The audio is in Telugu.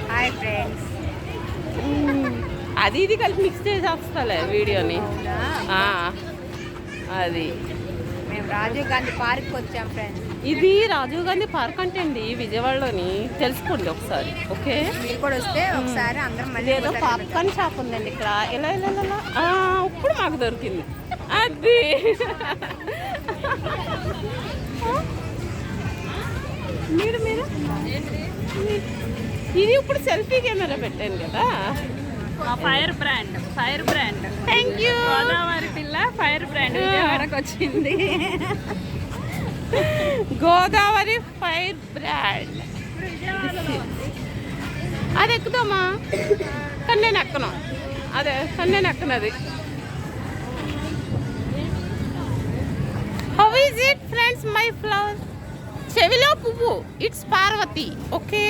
Hi friends. అది ఇది కలిపి మిక్స్ చేసేస్తాలే వీడియోని. అది మేము రాజీవ్ గాంధీ పార్క్ వచ్చాం ఫ్రెండ్స్. ఇది రాజీవ్ గాంధీ పార్క్ అంటే అండి విజయవాడలోని, తెలుసుకోండి ఒకసారి. ఓకే, మీరు కూడా వస్తే ఒకసారి అందరం మళ్ళీ ఏదో పాప్కార్న్ షాప్ ఉందండి ఇక్కడ. ఇలా ఇలా ఇలా ఇప్పుడు మాకు దొరికింది అది. మీరు మీరు ఇది ఇప్పుడు సెల్ఫీ కెమెరా పెట్టాను కదా. Fire brand thank you. Godavari పిల్ల ఫైర్ బ్రాండ్ విజయవాడకు వచ్చింది. Godavari fire brand. అది ఎక్కుదామా? కానీ నేను ఎక్కను. కానీ నేను ఎక్కనది. How is it friends? My flower చెవిలో పువ్వు, ఇట్స్ పార్వతి. ఓకే.